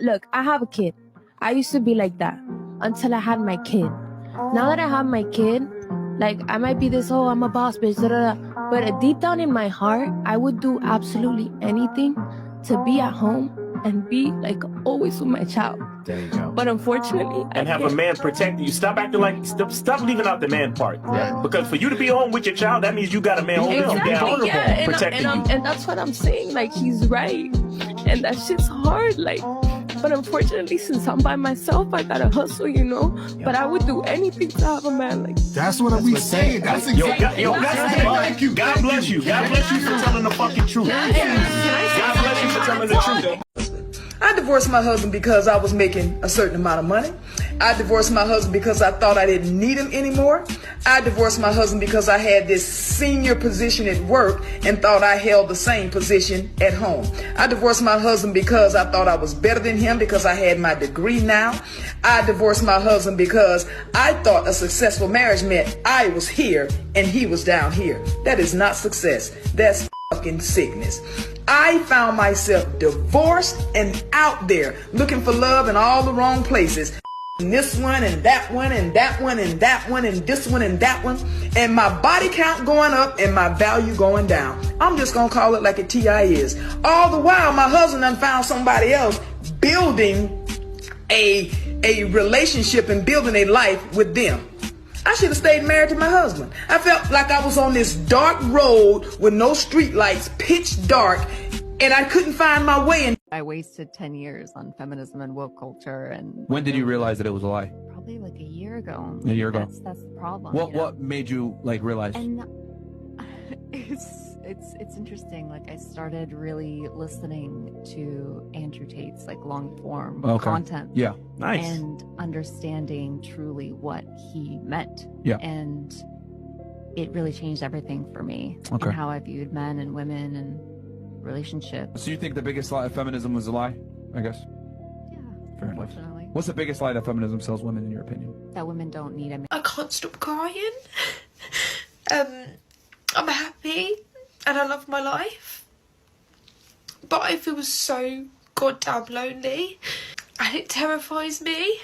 look, I have a kid. I used to be like that until I had my kid. Now that I have my kid, like, I might be this, oh, I'm a boss bitch, da, da, da. But deep down in my heart, I would do absolutely anything to be at home and be, like, always with my child. There you go. But unfortunately, and have a man protecting you. Stop acting like, stop leaving out the man part. Yeah. Because for you to be home with your child, that means you got a man holding you down, yeah, protecting you. And that's what I'm saying. Like, he's right, and that shit's hard. Like, but unfortunately, since I'm by myself, I gotta hustle, you know. Yeah. But I would do anything to have a man. Like, that's what we saying. That's exactly. Thank you. God bless you. God bless you for telling the fucking truth. God bless you for telling the truth. I divorced my husband because I was making a certain amount of money. I divorced my husband because I thought I didn't need him anymore. I divorced my husband because I had this senior position at work and thought I held the same position at home. I divorced my husband because I thought I was better than him because I had my degree now. I divorced my husband because I thought a successful marriage meant I was here and he was down here. That is not success. That's fucking sickness. I found myself divorced and out there looking for love in all the wrong places. And this one and that one and that one and that one and this one and that one. And my body count going up and my value going down. I'm just going to call it like a TI is. All the while, my husband done found somebody else building a relationship and building a life with them. I should have stayed married to my husband. I felt like I was on this dark road with no street lights, pitch dark, and I couldn't find my way. And I wasted 10 years on feminism and woke culture. And when did you realize that it was a lie? Probably like a year ago. A year ago. That's the problem. What made you like realize? And it's interesting. Like, I started really listening to Andrew Tate's like long form content. Yeah, nice. And understanding truly what he meant. Yeah. And it really changed everything for me. Okay. And how I viewed men and women and relationships. So you think the biggest lie of feminism was a lie? I guess. Yeah. Fair enough. Unfortunately. What's the biggest lie that feminism sells women, in your opinion? That women don't need a man. I can't stop crying. I'm happy and I love my life, but I feel so goddamn lonely and it terrifies me.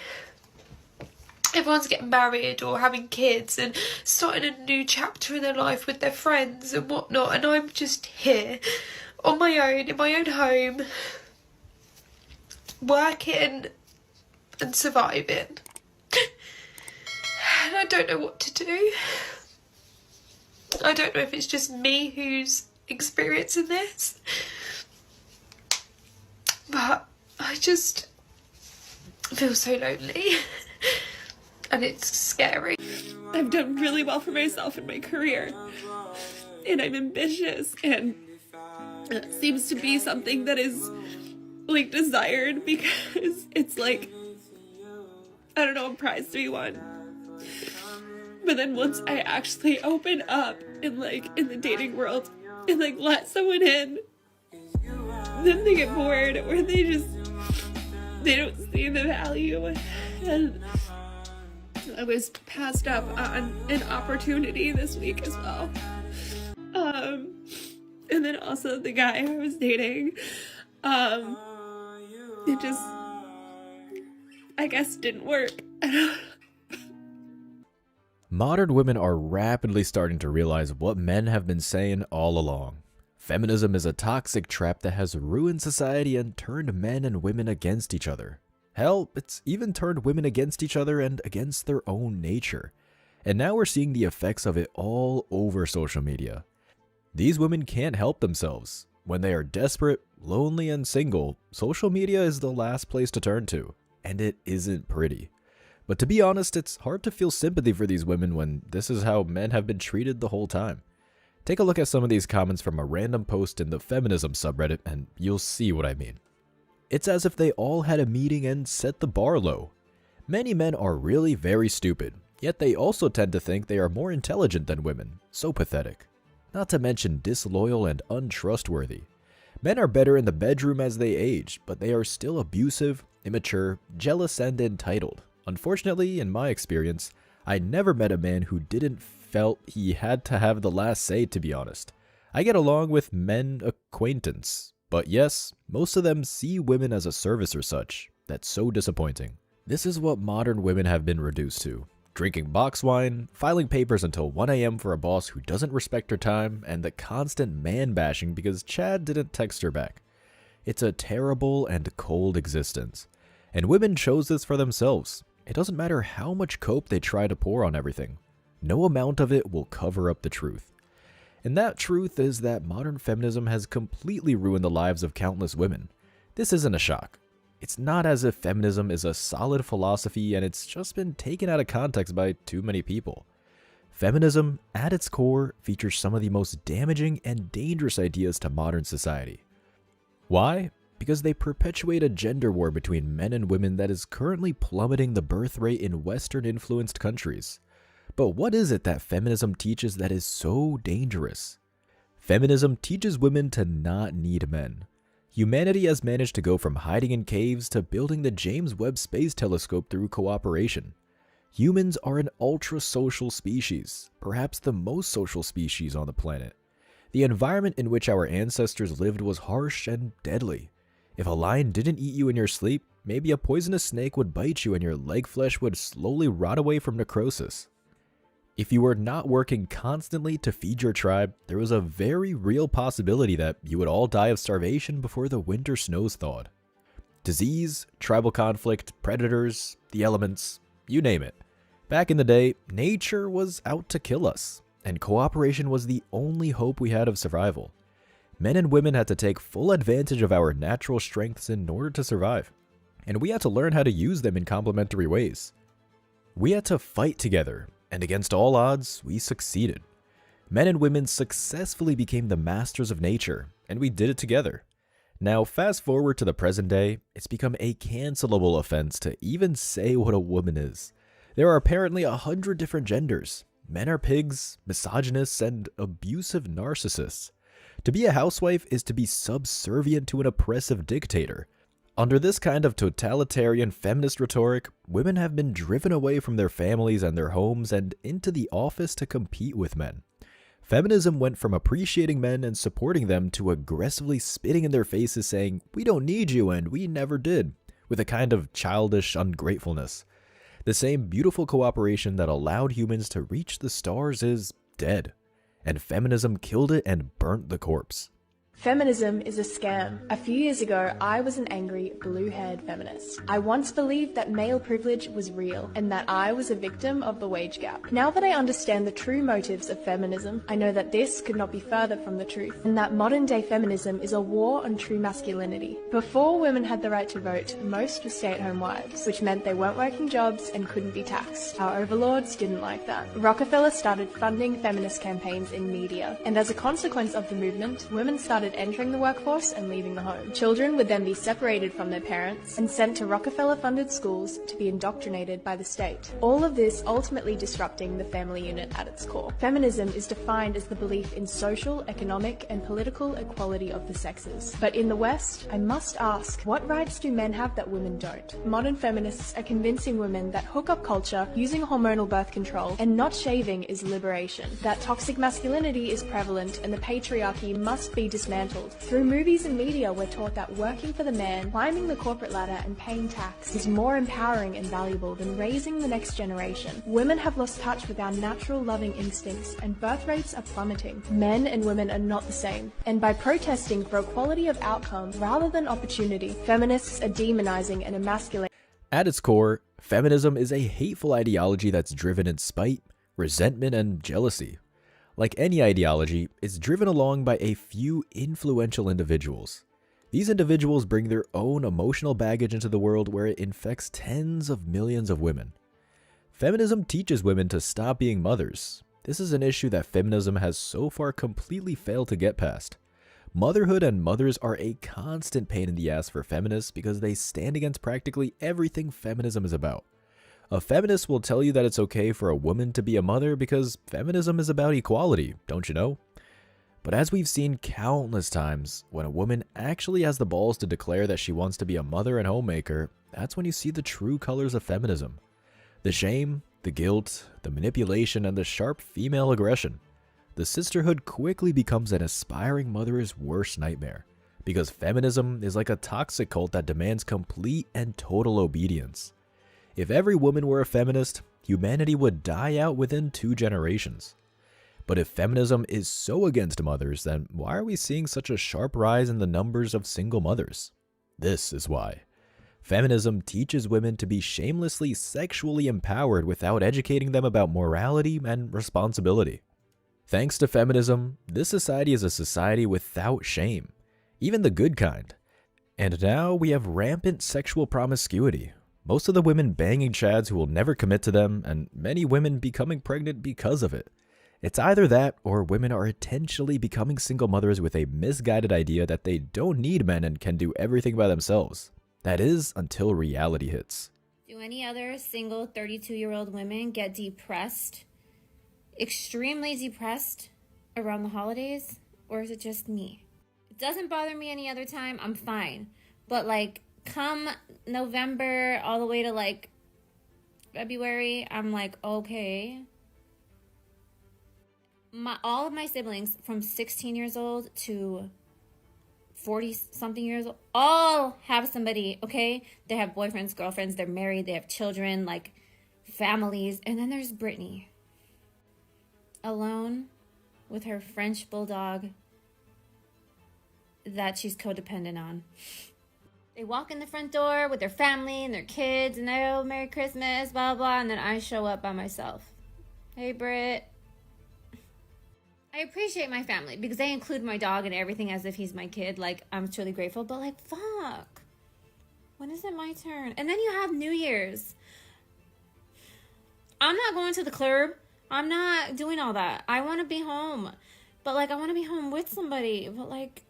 Everyone's getting married or having kids and starting a new chapter in their life with their friends and whatnot, and I'm just here on my own, in my own home, working and surviving. And I don't know what to do. I don't know if it's just me who's experiencing this, but I just feel so lonely and it's scary. I've done really well for myself in my career, and I'm ambitious, and it seems to be something that is like desired because it's like, I don't know, a prize to be won. But then once I actually open up and like in the dating world and like let someone in, then they get bored or they don't see the value. And I was passed up on an opportunity this week as well. And then also the guy I was dating, it just, I guess, didn't work. Modern women are rapidly starting to realize what men have been saying all along. Feminism is a toxic trap that has ruined society and turned men and women against each other. Hell, it's even turned women against each other and against their own nature. And now we're seeing the effects of it all over social media. These women can't help themselves. When they are desperate, lonely, and single, social media is the last place to turn to. And it isn't pretty. But to be honest, it's hard to feel sympathy for these women when this is how men have been treated the whole time. Take a look at some of these comments from a random post in the feminism subreddit and you'll see what I mean. It's as if they all had a meeting and set the bar low. Many men are really very stupid, yet they also tend to think they are more intelligent than women. So pathetic. Not to mention disloyal and untrustworthy. Men are better in the bedroom as they age, but they are still abusive, immature, jealous, and entitled. Unfortunately, in my experience, I never met a man who didn't felt he had to have the last say, to be honest. I get along with men acquaintance. But yes, most of them see women as a service or such. That's so disappointing. This is what modern women have been reduced to. Drinking box wine, filing papers until 1 a.m. for a boss who doesn't respect her time, and the constant man-bashing because Chad didn't text her back. It's a terrible and cold existence. And women chose this for themselves. It doesn't matter how much cope they try to pour on everything. No amount of it will cover up the truth. And that truth is that modern feminism has completely ruined the lives of countless women. This isn't a shock. It's not as if feminism is a solid philosophy and it's just been taken out of context by too many people. Feminism, at its core, features some of the most damaging and dangerous ideas to modern society. Why? Because they perpetuate a gender war between men and women that is currently plummeting the birth rate in Western-influenced countries. But what is it that feminism teaches that is so dangerous? Feminism teaches women to not need men. Humanity has managed to go from hiding in caves to building the James Webb Space Telescope through cooperation. Humans are an ultra-social species, perhaps the most social species on the planet. The environment in which our ancestors lived was harsh and deadly. If a lion didn't eat you in your sleep, maybe a poisonous snake would bite you and your leg flesh would slowly rot away from necrosis. If you were not working constantly to feed your tribe, there was a very real possibility that you would all die of starvation before the winter snows thawed. Disease, tribal conflict, predators, the elements, you name it. Back in the day, nature was out to kill us, and cooperation was the only hope we had of survival. Men and women had to take full advantage of our natural strengths in order to survive, and we had to learn how to use them in complementary ways. We had to fight together, and against all odds, we succeeded. Men and women successfully became the masters of nature, and we did it together. Now, fast forward to the present day, it's become a cancelable offense to even say what a woman is. There are apparently 100 different genders. Men are pigs, misogynists, and abusive narcissists. To be a housewife is to be subservient to an oppressive dictator. Under this kind of totalitarian feminist rhetoric, women have been driven away from their families and their homes and into the office to compete with men. Feminism went from appreciating men and supporting them to aggressively spitting in their faces saying, "We don't need you and we never did," with a kind of childish ungratefulness. The same beautiful cooperation that allowed humans to reach the stars is dead, and feminism killed it and burnt the corpse. Feminism is a scam. A few years ago, I was an angry, blue-haired feminist. I once believed that male privilege was real and that I was a victim of the wage gap. Now that I understand the true motives of feminism, I know that this could not be further from the truth, and that modern-day feminism is a war on true masculinity. Before women had the right to vote, most were stay-at-home wives, which meant they weren't working jobs and couldn't be taxed. Our overlords didn't like that. Rockefeller started funding feminist campaigns in media, and as a consequence of the movement, women started entering the workforce and leaving the home. Children would then be separated from their parents and sent to Rockefeller-funded schools to be indoctrinated by the state. All of this ultimately disrupting the family unit at its core. Feminism is defined as the belief in social, economic, and political equality of the sexes. But in the West, I must ask, what rights do men have that women don't? Modern feminists are convincing women that hookup culture, using hormonal birth control, and not shaving is liberation. That toxic masculinity is prevalent and the patriarchy must be dismantled. Through movies and media, we're taught that working for the man, climbing the corporate ladder, and paying tax is more empowering and valuable than raising the next generation. Women have lost touch with our natural loving instincts, and birth rates are plummeting. Men and women are not the same. And by protesting for equality of outcome rather than opportunity, feminists are demonizing and emasculating. At its core, feminism is a hateful ideology that's driven in spite, resentment, and jealousy. Like any ideology, it's driven along by a few influential individuals. These individuals bring their own emotional baggage into the world where it infects tens of millions of women. Feminism teaches women to stop being mothers. This is an issue that feminism has so far completely failed to get past. Motherhood and mothers are a constant pain in the ass for feminists because they stand against practically everything feminism is about. A feminist will tell you that it's okay for a woman to be a mother because feminism is about equality, don't you know? But as we've seen countless times, when a woman actually has the balls to declare that she wants to be a mother and homemaker, that's when you see the true colors of feminism. The shame, the guilt, the manipulation, and the sharp female aggression. The sisterhood quickly becomes an aspiring mother's worst nightmare, because feminism is like a toxic cult that demands complete and total obedience. If every woman were a feminist, humanity would die out within 2 generations. But if feminism is so against mothers, then why are we seeing such a sharp rise in the numbers of single mothers? This is why. Feminism teaches women to be shamelessly sexually empowered without educating them about morality and responsibility. Thanks to feminism, this society is a society without shame, even the good kind. And now we have rampant sexual promiscuity. Most of the women banging chads who will never commit to them, and many women becoming pregnant because of it. It's either that, or women are intentionally becoming single mothers with a misguided idea that they don't need men and can do everything by themselves. That is, until reality hits. Do any other single 32-year-old women get depressed, extremely depressed around the holidays? Or is it just me? It doesn't bother me any other time. I'm fine. But like come November all the way to like February, I'm like, okay. All of my siblings from 16 years old to 40-something years old, all have somebody, okay? They have boyfriends, girlfriends, they're married, they have children, like families. And then there's Brittany, alone with her French bulldog that she's codependent on. They walk in the front door with their family and their kids, and they, oh, Merry Christmas, blah, blah, and then I show up by myself. Hey, Britt. I appreciate my family because they include my dog and everything as if he's my kid. Like, I'm truly grateful, but like, fuck. When is it my turn? And then you have New Year's. I'm not going to the club. I'm not doing all that. I want to be home. But like, I want to be home with somebody. But like,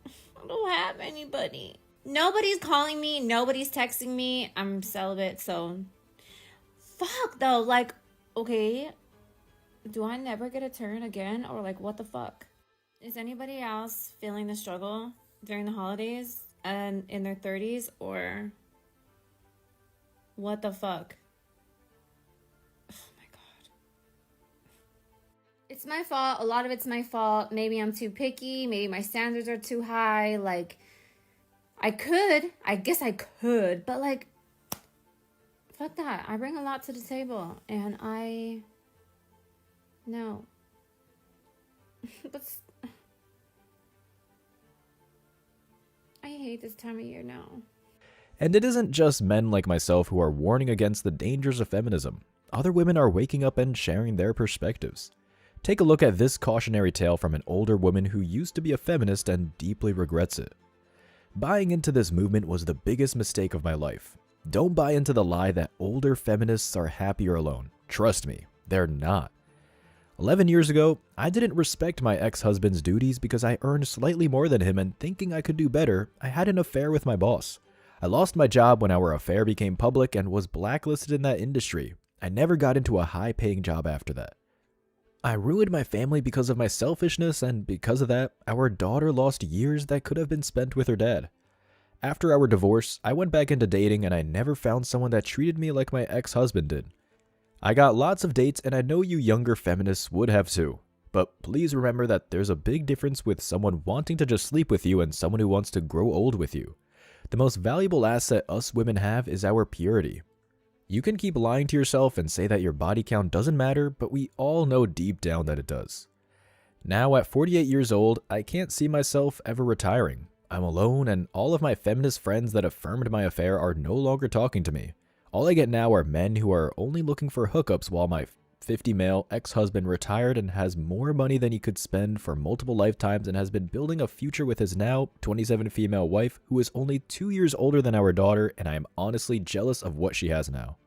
I don't have anybody. Nobody's calling me. Nobody's texting me. I'm celibate, so. Fuck, though. Like, okay. Do I never get a turn again? Or like, what the fuck? Is anybody else feeling the struggle during the holidays and in their 30s? Or what the fuck? Oh my God. It's my fault. A lot of it's my fault. Maybe I'm too picky. Maybe my standards are too high. Like, I guess I could. But like, fuck that. I bring a lot to the table. And no. But I hate this time of year now. And it isn't just men like myself who are warning against the dangers of feminism. Other women are waking up and sharing their perspectives. Take a look at this cautionary tale from an older woman who used to be a feminist and deeply regrets it. Buying into this movement was the biggest mistake of my life. Don't buy into the lie that older feminists are happier alone. Trust me, they're not. 11 years ago, I didn't respect my ex-husband's duties because I earned slightly more than him, and thinking I could do better, I had an affair with my boss. I lost my job when our affair became public and was blacklisted in that industry. I never got into a high-paying job after that. I ruined my family because of my selfishness, and because of that, our daughter lost years that could have been spent with her dad. After our divorce, I went back into dating, and I never found someone that treated me like my ex-husband did. I got lots of dates, and I know you younger feminists would have too. But please remember that there's a big difference with someone wanting to just sleep with you and someone who wants to grow old with you. The most valuable asset us women have is our purity. You can keep lying to yourself and say that your body count doesn't matter, but we all know deep down that it does. Now at 48 years old, I can't see myself ever retiring. I'm alone, and all of my feminist friends that affirmed my affair are no longer talking to me. All I get now are men who are only looking for hookups while my 50 male ex-husband retired and has more money than he could spend for multiple lifetimes and has been building a future with his now 27 female wife who is only 2 years older than our daughter, and I am honestly jealous of what she has now.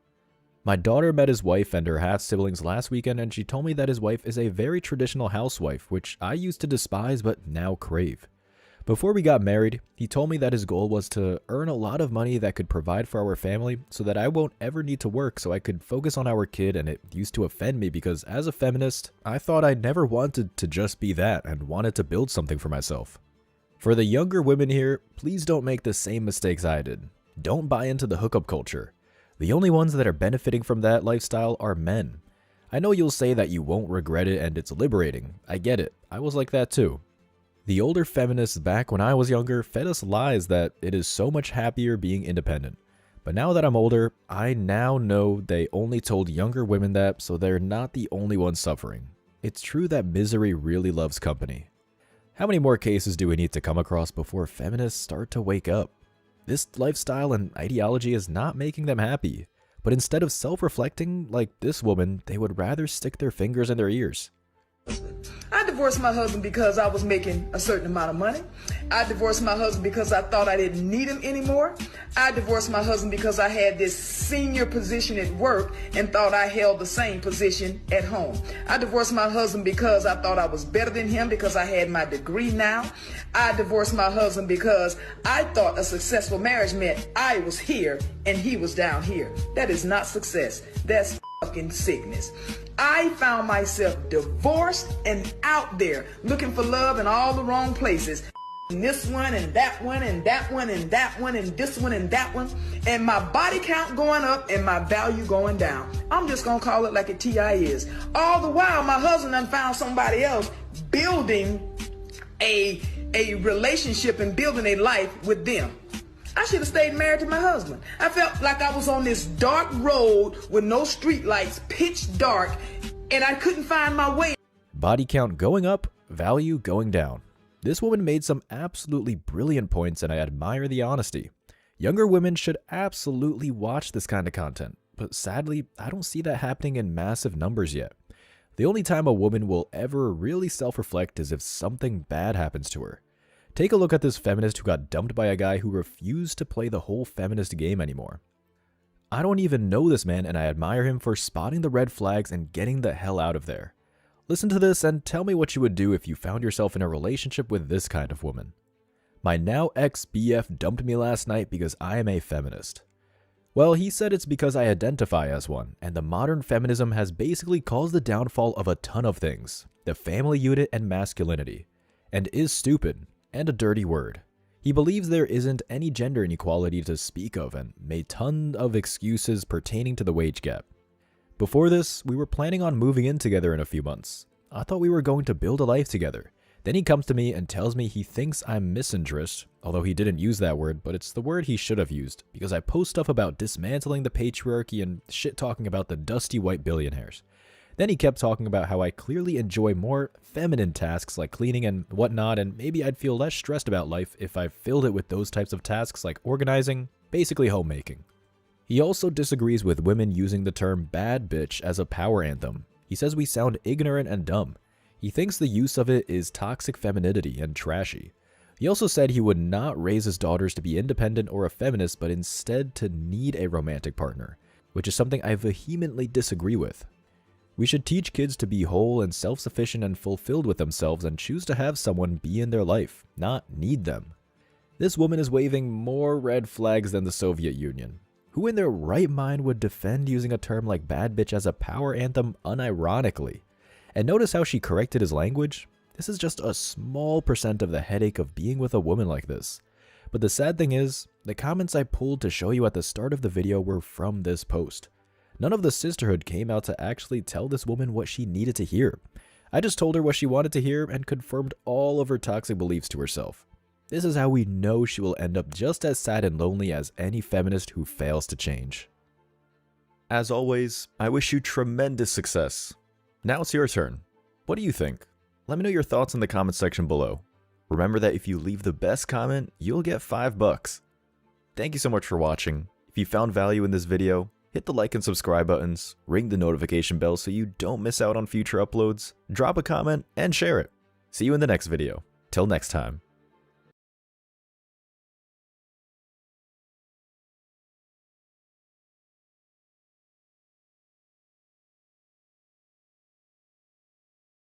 My daughter met his wife and her half-siblings last weekend, and she told me that his wife is a very traditional housewife, which I used to despise but now crave. Before we got married, he told me that his goal was to earn a lot of money that could provide for our family so that I won't ever need to work so I could focus on our kid, and it used to offend me because as a feminist, I thought I never wanted to just be that and wanted to build something for myself. For the younger women here, please don't make the same mistakes I did. Don't buy into the hookup culture. The only ones that are benefiting from that lifestyle are men. I know you'll say that you won't regret it and it's liberating. I get it. I was like that too. The older feminists back when I was younger fed us lies that it is so much happier being independent. But now that I'm older, I now know they only told younger women that so they're not the only ones suffering. It's true that misery really loves company. How many more cases do we need to come across before feminists start to wake up? This lifestyle and ideology is not making them happy, but instead of self-reflecting like this woman, they would rather stick their fingers in their ears. I divorced my husband because I was making a certain amount of money. I divorced my husband because I thought I didn't need him anymore. I divorced my husband because I had this senior position at work and thought I held the same position at home. I divorced my husband because I thought I was better than him because I had my degree now. I divorced my husband because I thought a successful marriage meant I was here and he was down here. That is not success. That's fucking sickness. I found myself divorced and out there looking for love in all the wrong places. This one and that one and that one and that one and this one and that one. And my body count going up and my value going down. I'm just going to call it like a TI is. All the while, my husband done found somebody else building a relationship and building a life with them. I should have stayed married to my husband. I felt like I was on this dark road with no street lights, pitch dark, and I couldn't find my way. Body count going up, value going down. This woman made some absolutely brilliant points and I admire the honesty. Younger women should absolutely watch this kind of content, but sadly, I don't see that happening in massive numbers yet. The only time a woman will ever really self-reflect is if something bad happens to her. Take a look at this feminist who got dumped by a guy who refused to play the whole feminist game anymore. I don't even know this man and I admire him for spotting the red flags and getting the hell out of there. Listen to this and tell me what you would do if you found yourself in a relationship with this kind of woman. My now ex-BF dumped me last night because I am a feminist. Well, he said it's because I identify as one, and the modern feminism has basically caused the downfall of a ton of things, the family unit and masculinity, and is stupid. And a dirty word. He believes there isn't any gender inequality to speak of and made tons of excuses pertaining to the wage gap. Before this, we were planning on moving in together in a few months. I thought we were going to build a life together. Then he comes to me and tells me he thinks I'm misandrist, although he didn't use that word, but it's the word he should have used, because I post stuff about dismantling the patriarchy and shit talking about the dusty white billionaires. Then he kept talking about how I clearly enjoy more feminine tasks like cleaning and whatnot, and maybe I'd feel less stressed about life if I filled it with those types of tasks like organizing, basically homemaking. He also disagrees with women using the term bad bitch as a power anthem. He says we sound ignorant and dumb. He thinks the use of it is toxic femininity and trashy. He also said he would not raise his daughters to be independent or a feminist, but instead to need a romantic partner, which is something I vehemently disagree with. We should teach kids to be whole and self-sufficient and fulfilled with themselves and choose to have someone be in their life, not need them. This woman is waving more red flags than the Soviet Union. Who in their right mind would defend using a term like bad bitch as a power anthem unironically? And notice how she corrected his language? This is just a small percent of the headache of being with a woman like this. But the sad thing is, the comments I pulled to show you at the start of the video were from this post. None of the sisterhood came out to actually tell this woman what she needed to hear. I just told her what she wanted to hear and confirmed all of her toxic beliefs to herself. This is how we know she will end up just as sad and lonely as any feminist who fails to change. As always, I wish you tremendous success. Now it's your turn. What do you think? Let me know your thoughts in the comment section below. Remember that if you leave the best comment, you'll get $5. Thank you so much for watching. If you found value in this video, hit the like and subscribe buttons, ring the notification bell so you don't miss out on future uploads, drop a comment, and share it. See you in the next video. Till next time.